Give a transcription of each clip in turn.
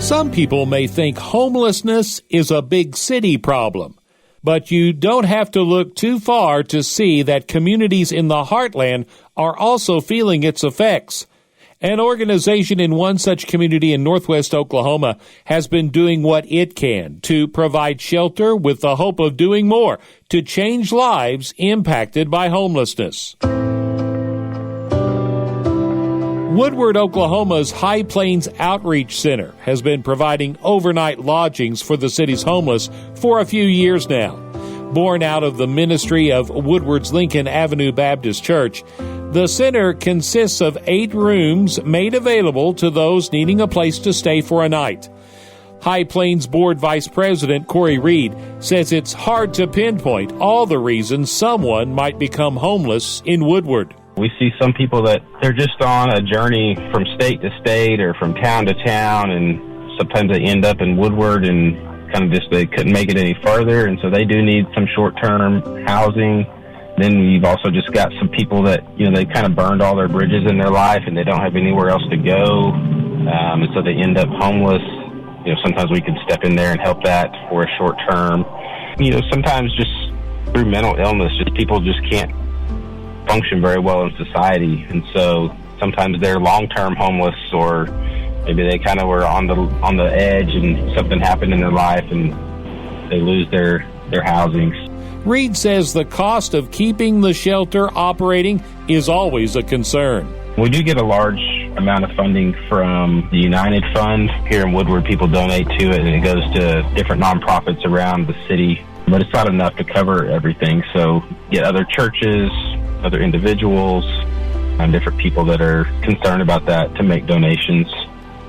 Some people may think homelessness is a big city problem, but you don't have to look too far to see that communities in the Heartland are also feeling its effects. An organization in one such community in northwest Oklahoma has been doing what it can to provide shelter with the hope of doing more to change lives impacted by homelessness. Woodward, Oklahoma's High Plains Outreach Center has been providing overnight lodgings for the city's homeless for a few years now. Born out of the ministry of Woodward's Lincoln Avenue Baptist Church, the center consists of 8 rooms made available to those needing a place to stay for a night. High Plains Board Vice President Corey Reed says it's hard to pinpoint all the reasons someone might become homeless in Woodward. We see some people that they're just on a journey from state to state or from town to town, and sometimes they end up in Woodward and kind of just they couldn't make it any further, and so they do need some short-term housing. Then we've also just got some people that, they kind of burned all their bridges in their life and they don't have anywhere else to go, and so they end up homeless. Sometimes we can step in there and help that for a short term. Sometimes just through mental illness, just people just can't function very well in society, and so sometimes they're long-term homeless, or maybe they kind of were on the edge and something happened in their life and they lose their housings. Reed says the cost of keeping the shelter operating is always a concern. We do get a large amount of funding from the United Fund. Here in Woodward, people donate to it, and it goes to different nonprofits around the city, but it's not enough to cover everything. So get other churches, other individuals, and different people that are concerned about that to make donations.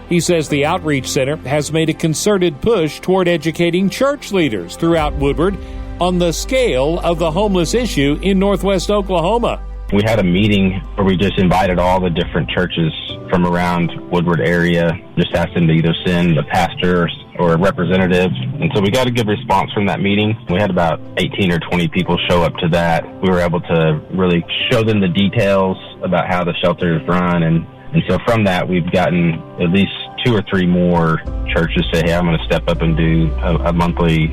He says the Outreach Center has made a concerted push toward educating church leaders throughout Woodward on the scale of the homeless issue in northwest Oklahoma. We had a meeting where we just invited all the different churches from around Woodward area, just asked them to either send a pastor or a representative. And so we got a good response from that meeting. We had about 18 or 20 people show up to that. We were able to really show them the details about how the shelter is run. And so from that, we've gotten at least 2 or 3 more churches say, hey, I'm going to step up and do a monthly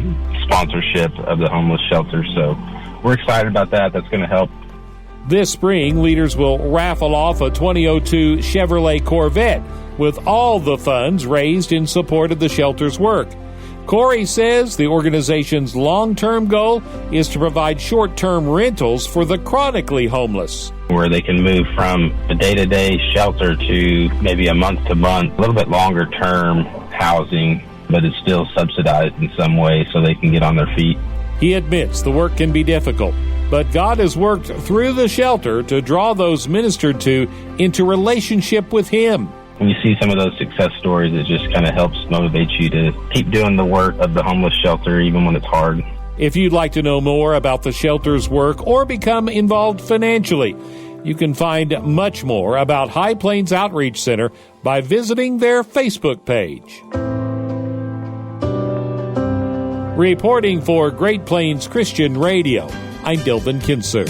sponsorship of the homeless shelter. So we're excited about that. That's going to help. This spring, leaders will raffle off a 2002 Chevrolet Corvette with all the funds raised in support of the shelter's work. Corey says the organization's long-term goal is to provide short-term rentals for the chronically homeless, where they can move from a day-to-day shelter to maybe a month-to-month, a little bit longer-term housing, but it's still subsidized in some way so they can get on their feet. He admits the work can be difficult, but God has worked through the shelter to draw those ministered to into relationship with Him. When you see some of those success stories, it just kind of helps motivate you to keep doing the work of the homeless shelter even when it's hard. If you'd like to know more about the shelter's work or become involved financially, you can find much more about High Plains Outreach Center by visiting their Facebook page. Reporting for Great Plains Christian Radio, I'm Delvin Kinser.